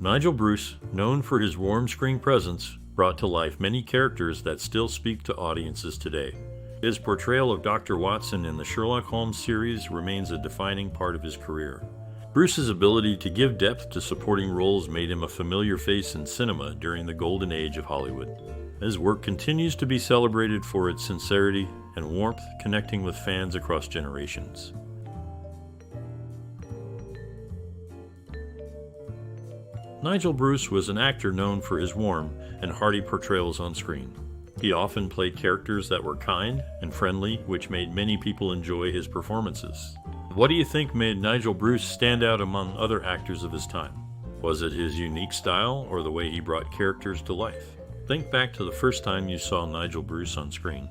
Nigel Bruce, known for his warm screen presence, brought to life many characters that still speak to audiences today. His portrayal of Dr. Watson in the Sherlock Holmes series remains a defining part of his career. Bruce's ability to give depth to supporting roles made him a familiar face in cinema during the golden age of Hollywood. His work continues to be celebrated for its sincerity and warmth, connecting with fans across generations. Nigel Bruce was an actor known for his warm and hearty portrayals on screen. He often played characters that were kind and friendly, which made many people enjoy his performances. What do you think made Nigel Bruce stand out among other actors of his time? Was it his unique style or the way he brought characters to life? Think back to the first time you saw Nigel Bruce on screen.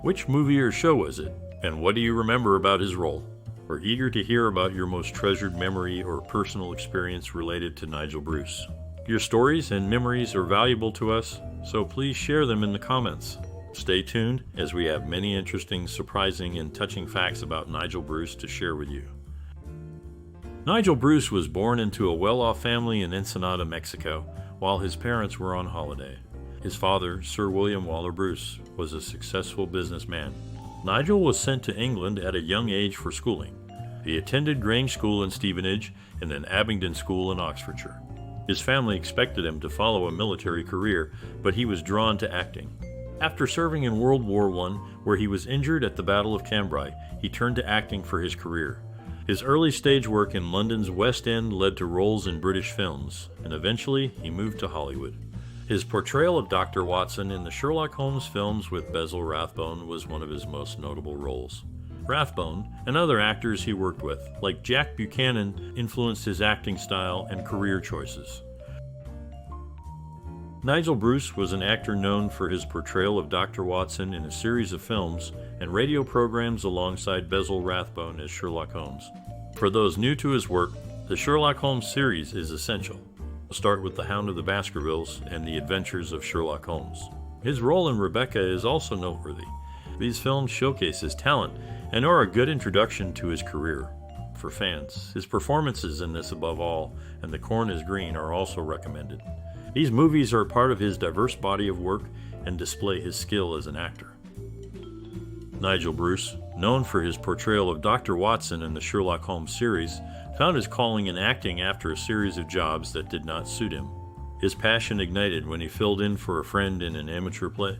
Which movie or show was it? And what do you remember about his role? We're eager to hear about your most treasured memory or personal experience related to Nigel Bruce. Your stories and memories are valuable to us, so please share them in the comments. Stay tuned, as we have many interesting, surprising, and touching facts about Nigel Bruce to share with you. Nigel Bruce was born into a well-off family in Ensenada, Mexico, while his parents were on holiday. His father, Sir William Waller Bruce, was a successful businessman. Nigel was sent to England at a young age for schooling. He attended Grange School in Stevenage and then Abingdon School in Oxfordshire. His family expected him to follow a military career, but he was drawn to acting. After serving in World War I, where he was injured at the Battle of Cambrai, he turned to acting for his career. His early stage work in London's West End led to roles in British films, and eventually he moved to Hollywood. His portrayal of Dr. Watson in the Sherlock Holmes films with Basil Rathbone was one of his most notable roles. Rathbone and other actors he worked with, like Jack Buchanan, influenced his acting style and career choices. Nigel Bruce was an actor known for his portrayal of Dr. Watson in a series of films and radio programs alongside Basil Rathbone as Sherlock Holmes. For those new to his work, the Sherlock Holmes series is essential. We'll start with The Hound of the Baskervilles and The Adventures of Sherlock Holmes. His role in Rebecca is also noteworthy. These films showcase his talent and are a good introduction to his career. For fans, his performances in this above all, and The Corn is Green, are also recommended. These movies are part of his diverse body of work and display his skill as an actor. Nigel Bruce, known for his portrayal of Dr. Watson in the Sherlock Holmes series, found his calling in acting after a series of jobs that did not suit him. His passion ignited when he filled in for a friend in an amateur play.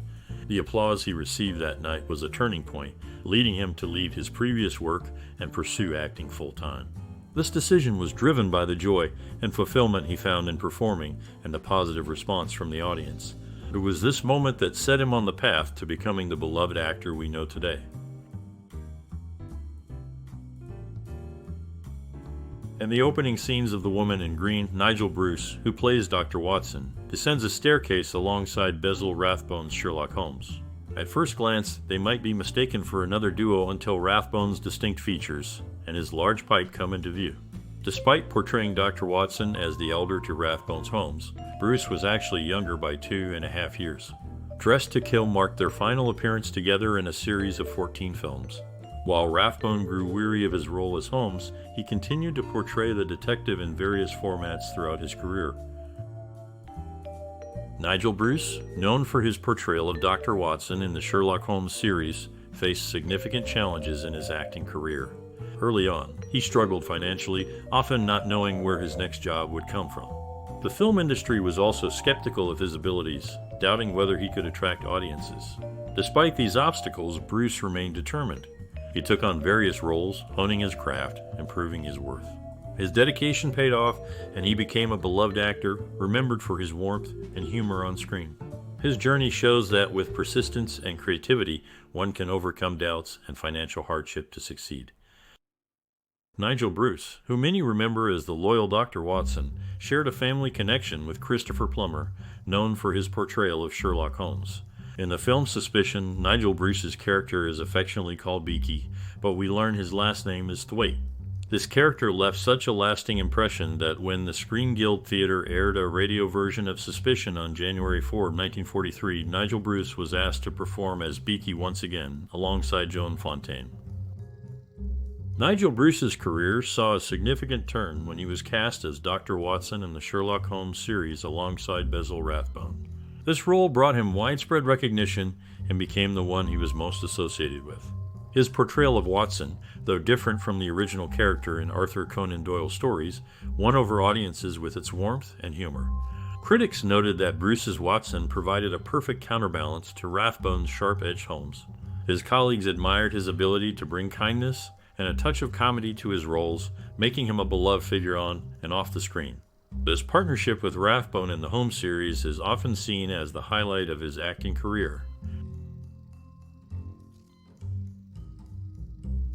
The applause he received that night was a turning point, leading him to leave his previous work and pursue acting full-time. This decision was driven by the joy and fulfillment he found in performing and the positive response from the audience. It was this moment that set him on the path to becoming the beloved actor we know today. In the opening scenes of The Woman in Green, Nigel Bruce, who plays Dr. Watson, descends a staircase alongside Basil Rathbone's Sherlock Holmes. At first glance, they might be mistaken for another duo until Rathbone's distinct features and his large pipe come into view. Despite portraying Dr. Watson as the elder to Rathbone's Holmes, Bruce was actually younger by 2.5 years. Dressed to Kill marked their final appearance together in a series of 14 films. While Rathbone grew weary of his role as Holmes, he continued to portray the detective in various formats throughout his career. Nigel Bruce, known for his portrayal of Dr. Watson in the Sherlock Holmes series, faced significant challenges in his acting career. Early on, he struggled financially, often not knowing where his next job would come from. The film industry was also skeptical of his abilities, doubting whether he could attract audiences. Despite these obstacles, Bruce remained determined. He took on various roles, honing his craft and proving his worth. His dedication paid off, and he became a beloved actor, remembered for his warmth and humor on screen. His journey shows that with persistence and creativity, one can overcome doubts and financial hardship to succeed. Nigel Bruce, who many remember as the loyal Dr. Watson, shared a family connection with Christopher Plummer, known for his portrayal of Sherlock Holmes. In the film Suspicion, Nigel Bruce's character is affectionately called Beaky, but we learn his last name is Thwaite. This character left such a lasting impression that when the Screen Guild Theatre aired a radio version of Suspicion on January 4, 1943, Nigel Bruce was asked to perform as Beaky once again, alongside Joan Fontaine. Nigel Bruce's career saw a significant turn when he was cast as Dr. Watson in the Sherlock Holmes series alongside Basil Rathbone. This role brought him widespread recognition and became the one he was most associated with. His portrayal of Watson, though different from the original character in Arthur Conan Doyle's stories, won over audiences with its warmth and humor. Critics noted that Bruce's Watson provided a perfect counterbalance to Rathbone's sharp-edged Holmes. His colleagues admired his ability to bring kindness and a touch of comedy to his roles, making him a beloved figure on and off the screen. This partnership with Rathbone in the Holmes series is often seen as the highlight of his acting career.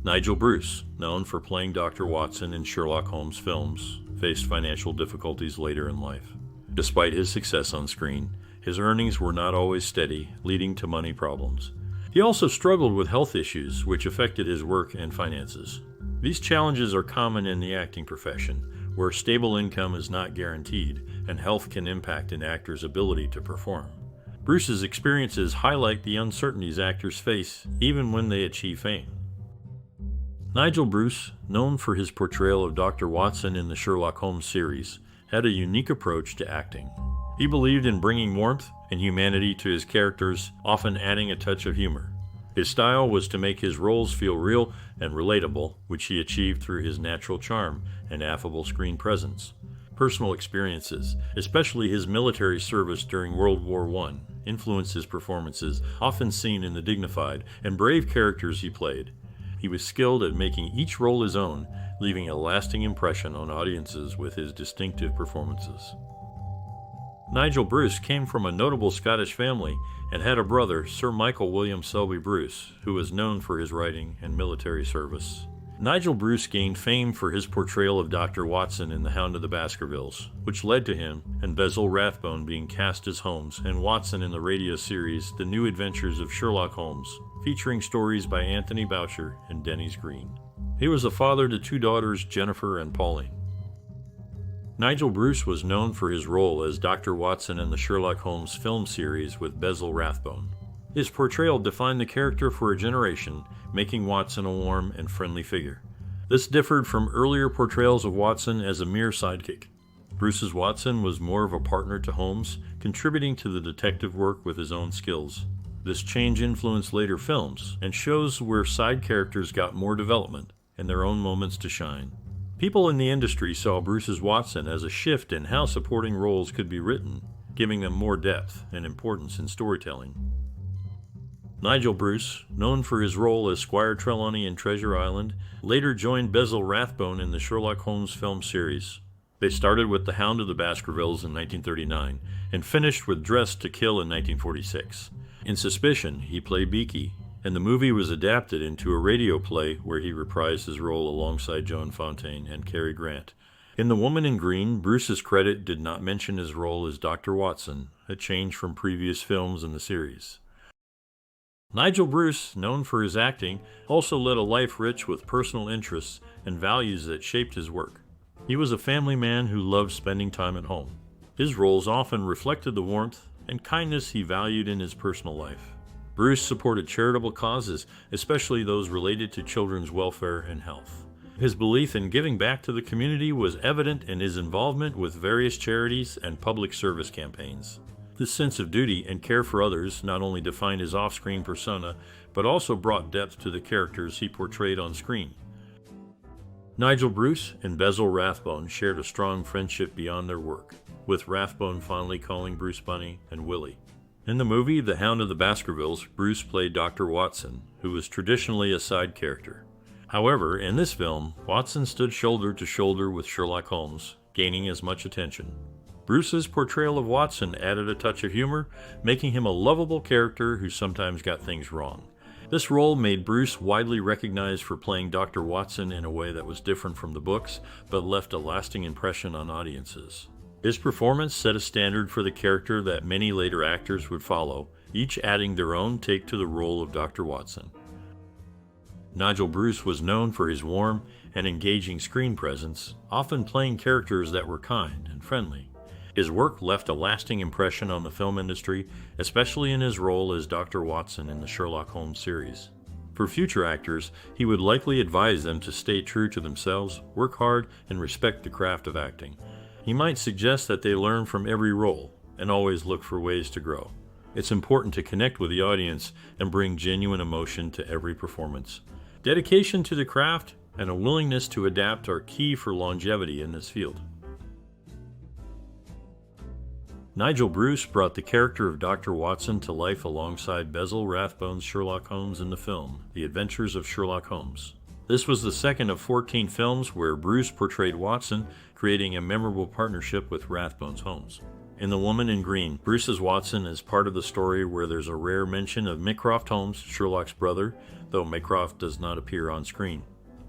Nigel Bruce, known for playing Dr. Watson in Sherlock Holmes films, faced financial difficulties later in life. Despite his success on screen, his earnings were not always steady, leading to money problems. He also struggled with health issues, which affected his work and finances. These challenges are common in the acting profession, where stable income is not guaranteed, and health can impact an actor's ability to perform. Bruce's experiences highlight the uncertainties actors face, even when they achieve fame. Nigel Bruce, known for his portrayal of Dr. Watson in the Sherlock Holmes series, had a unique approach to acting. He believed in bringing warmth and humanity to his characters, often adding a touch of humor. His style was to make his roles feel real and relatable, which he achieved through his natural charm and affable screen presence. Personal experiences, especially his military service during World War I, influenced his performances, often seen in the dignified and brave characters he played. He was skilled at making each role his own, leaving a lasting impression on audiences with his distinctive performances. Nigel Bruce came from a notable Scottish family and had a brother, Sir Michael William Selby Bruce, who was known for his writing and military service. Nigel Bruce gained fame for his portrayal of Dr. Watson in The Hound of the Baskervilles, which led to him and Basil Rathbone being cast as Holmes and Watson in the radio series The New Adventures of Sherlock Holmes, featuring stories by Anthony Boucher and Dennis Green. He was a father to two daughters, Jennifer and Pauline. Nigel Bruce was known for his role as Dr. Watson in the Sherlock Holmes film series with Basil Rathbone. His portrayal defined the character for a generation, making Watson a warm and friendly figure. This differed from earlier portrayals of Watson as a mere sidekick. Bruce's Watson was more of a partner to Holmes, contributing to the detective work with his own skills. This change influenced later films and shows where side characters got more development and their own moments to shine. People in the industry saw Bruce's Watson as a shift in how supporting roles could be written, giving them more depth and importance in storytelling. Nigel Bruce, known for his role as Squire Trelawney in Treasure Island, later joined Basil Rathbone in the Sherlock Holmes film series. They started with The Hound of the Baskervilles in 1939 and finished with Dressed to Kill in 1946. In Suspicion, he played Beaky, and the movie was adapted into a radio play where he reprised his role alongside Joan Fontaine and Cary Grant. In The Woman in Green, Bruce's credit did not mention his role as Dr. Watson, a change from previous films in the series. Nigel Bruce, known for his acting, also led a life rich with personal interests and values that shaped his work. He was a family man who loved spending time at home. His roles often reflected the warmth and kindness he valued in his personal life. Bruce supported charitable causes, especially those related to children's welfare and health. His belief in giving back to the community was evident in his involvement with various charities and public service campaigns. This sense of duty and care for others not only defined his off-screen persona, but also brought depth to the characters he portrayed on screen. Nigel Bruce and Basil Rathbone shared a strong friendship beyond their work, with Rathbone fondly calling Bruce Bunny and Willie. In the movie The Hound of the Baskervilles, Bruce played Dr. Watson, who was traditionally a side character. However, in this film, Watson stood shoulder to shoulder with Sherlock Holmes, gaining as much attention. Bruce's portrayal of Watson added a touch of humor, making him a lovable character who sometimes got things wrong. This role made Bruce widely recognized for playing Dr. Watson in a way that was different from the books, but left a lasting impression on audiences. His performance set a standard for the character that many later actors would follow, each adding their own take to the role of Dr. Watson. Nigel Bruce was known for his warm and engaging screen presence, often playing characters that were kind and friendly. His work left a lasting impression on the film industry, especially in his role as Dr. Watson in the Sherlock Holmes series. For future actors, he would likely advise them to stay true to themselves, work hard, and respect the craft of acting. He might suggest that they learn from every role and always look for ways to grow. It's important to connect with the audience and bring genuine emotion to every performance. Dedication to the craft and a willingness to adapt are key for longevity in this field. Nigel Bruce brought the character of Dr. Watson to life alongside Basil Rathbone's Sherlock Holmes in the film, The Adventures of Sherlock Holmes. This was the second of 14 films where Bruce portrayed Watson, creating a memorable partnership with Rathbone's Holmes. In The Woman in Green, Bruce's Watson is part of the story where there's a rare mention of Mycroft Holmes, Sherlock's brother, though Mycroft does not appear on screen.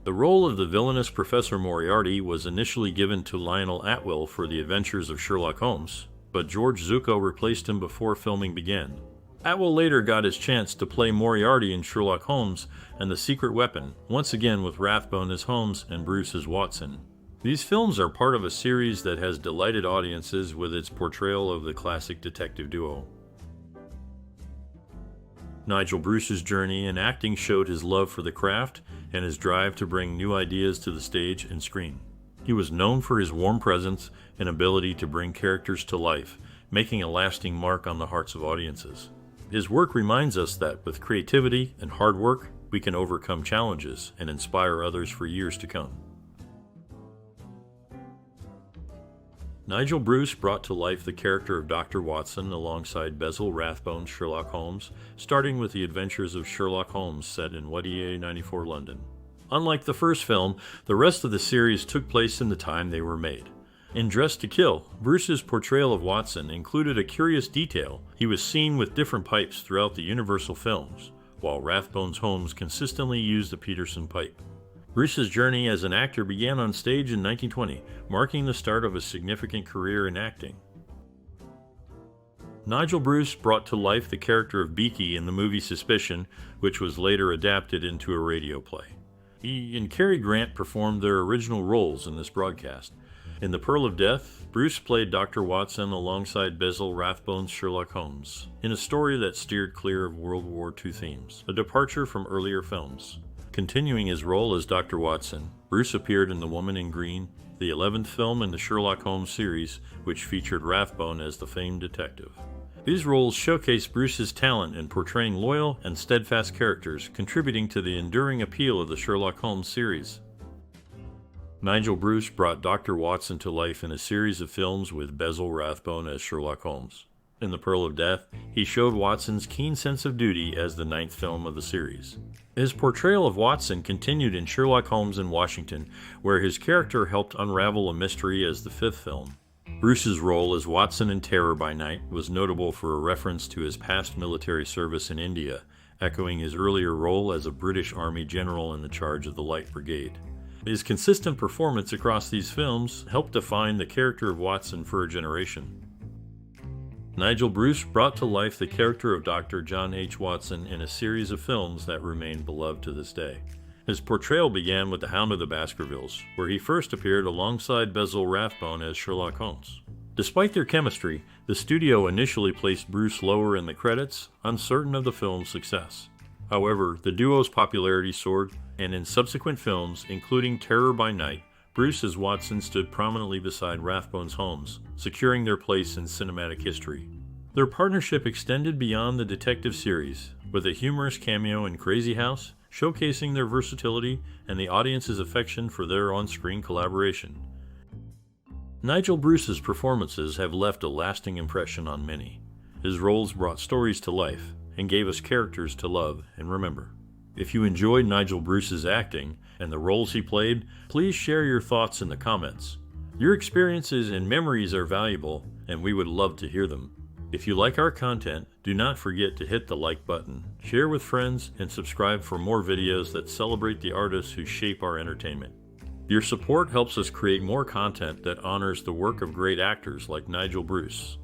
The role of the villainous Professor Moriarty was initially given to Lionel Atwill for The Adventures of Sherlock Holmes, but George Zucco replaced him before filming began. Atwill later got his chance to play Moriarty in Sherlock Holmes and The Secret Weapon, once again with Rathbone as Holmes and Bruce as Watson. These films are part of a series that has delighted audiences with its portrayal of the classic detective duo. Nigel Bruce's journey in acting showed his love for the craft and his drive to bring new ideas to the stage and screen. He was known for his warm presence and ability to bring characters to life, making a lasting mark on the hearts of audiences. His work reminds us that with creativity and hard work, we can overcome challenges and inspire others for years to come. Nigel Bruce brought to life the character of Dr. Watson alongside Basil Rathbone's Sherlock Holmes, starting with The Adventures of Sherlock Holmes set in Wadia 94 London. Unlike the first film, the rest of the series took place in the time they were made. In Dressed to Kill, Bruce's portrayal of Watson included a curious detail. He was seen with different pipes throughout the Universal films, while Rathbone's Holmes consistently used the Peterson pipe. Bruce's journey as an actor began on stage in 1920, marking the start of a significant career in acting. Nigel Bruce brought to life the character of Beaky in the movie Suspicion, which was later adapted into a radio play. He and Cary Grant performed their original roles in this broadcast. In The Pearl of Death, Bruce played Dr. Watson alongside Basil Rathbone's Sherlock Holmes, in a story that steered clear of World War II themes, a departure from earlier films. Continuing his role as Dr. Watson, Bruce appeared in The Woman in Green, the 11th film in the Sherlock Holmes series, which featured Rathbone as the famed detective. These roles showcase Bruce's talent in portraying loyal and steadfast characters, contributing to the enduring appeal of the Sherlock Holmes series. Nigel Bruce brought Dr. Watson to life in a series of films with Basil Rathbone as Sherlock Holmes. In The Pearl of Death, he showed Watson's keen sense of duty as the 9th film of the series. His portrayal of Watson continued in Sherlock Holmes in Washington, where his character helped unravel a mystery as the 5th film. Bruce's role as Watson in Terror by Night was notable for a reference to his past military service in India, echoing his earlier role as a British Army general in the charge of the Light Brigade. His consistent performance across these films helped define the character of Watson for a generation. Nigel Bruce brought to life the character of Dr. John H. Watson in a series of films that remain beloved to this day. His portrayal began with The Hound of the Baskervilles, where he first appeared alongside Basil Rathbone as Sherlock Holmes. Despite their chemistry, the studio initially placed Bruce lower in the credits, uncertain of the film's success. However, the duo's popularity soared, and in subsequent films, including Terror by Night, Bruce as Watson stood prominently beside Rathbone's Holmes, securing their place in cinematic history. Their partnership extended beyond the detective series, with a humorous cameo in Crazy House, showcasing their versatility and the audience's affection for their on-screen collaboration. Nigel Bruce's performances have left a lasting impression on many. His roles brought stories to life and gave us characters to love and remember. If you enjoyed Nigel Bruce's acting and the roles he played, please share your thoughts in the comments. Your experiences and memories are valuable, and we would love to hear them. If you like our content, do not forget to hit the like button, share with friends, and subscribe for more videos that celebrate the artists who shape our entertainment. Your support helps us create more content that honors the work of great actors like Nigel Bruce.